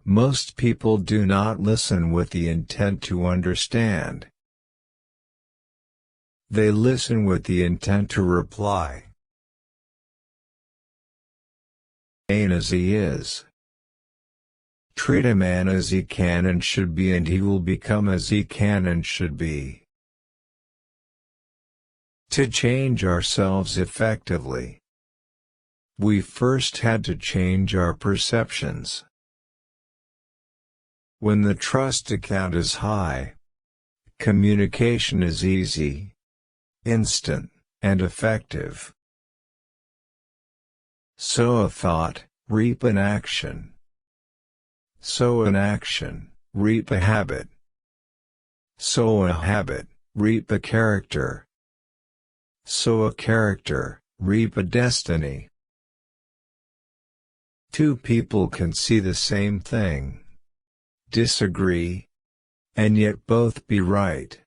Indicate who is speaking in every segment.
Speaker 1: Most people do not listen with the intent to understand. They listen with the intent to reply. Man as he is. Treat a man as he can and should be, and he will become as he can and should be. To change ourselves effectively, we first had to change our perceptions. When the trust account is high, communication is easy, instant, and effective. Sow a thought, reap an action. Sow an action, reap a habit. Sow a habit, reap a character. Sow a character, reap a destiny. Two people can see the same thing, disagree, and yet both be right.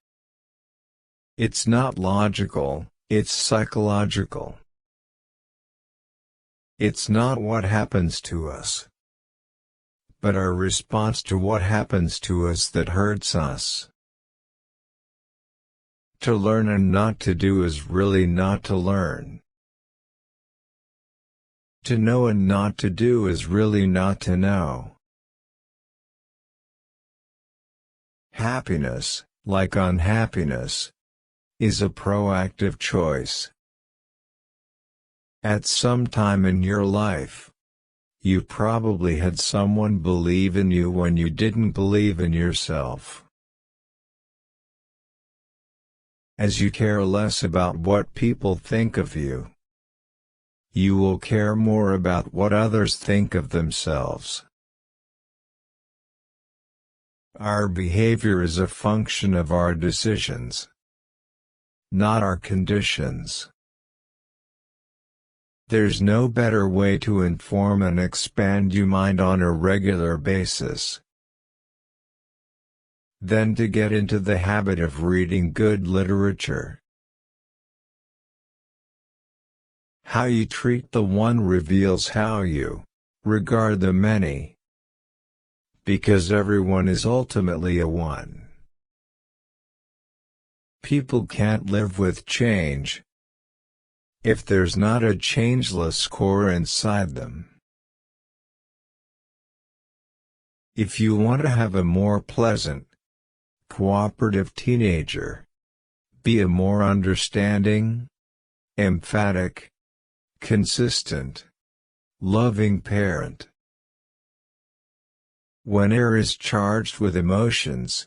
Speaker 1: It's not logical, it's psychological. It's not what happens to us, but our response to what happens to us that hurts us. To learn and not to do is really not to learn. To know and not to do is really not to know. Happiness, like unhappiness, is a proactive choice. At some time in your life, you probably had someone believe in you when you didn't believe in yourself. As you care less about what people think of you, you will care more about what others think of themselves. Our behavior is a function of our decisions, not our conditions. There's no better way to inform and expand your mind on a regular basis than to get into the habit of reading good literature. How you treat the one reveals how you regard the many, because everyone is ultimately a one. People can't live with change if there's not a changeless core inside them. If you want to have a more pleasant, cooperative teenager, be a more understanding, emphatic, consistent, loving parent. When air is charged with emotions,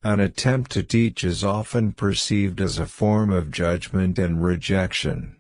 Speaker 1: an attempt to teach is often perceived as a form of judgment and rejection.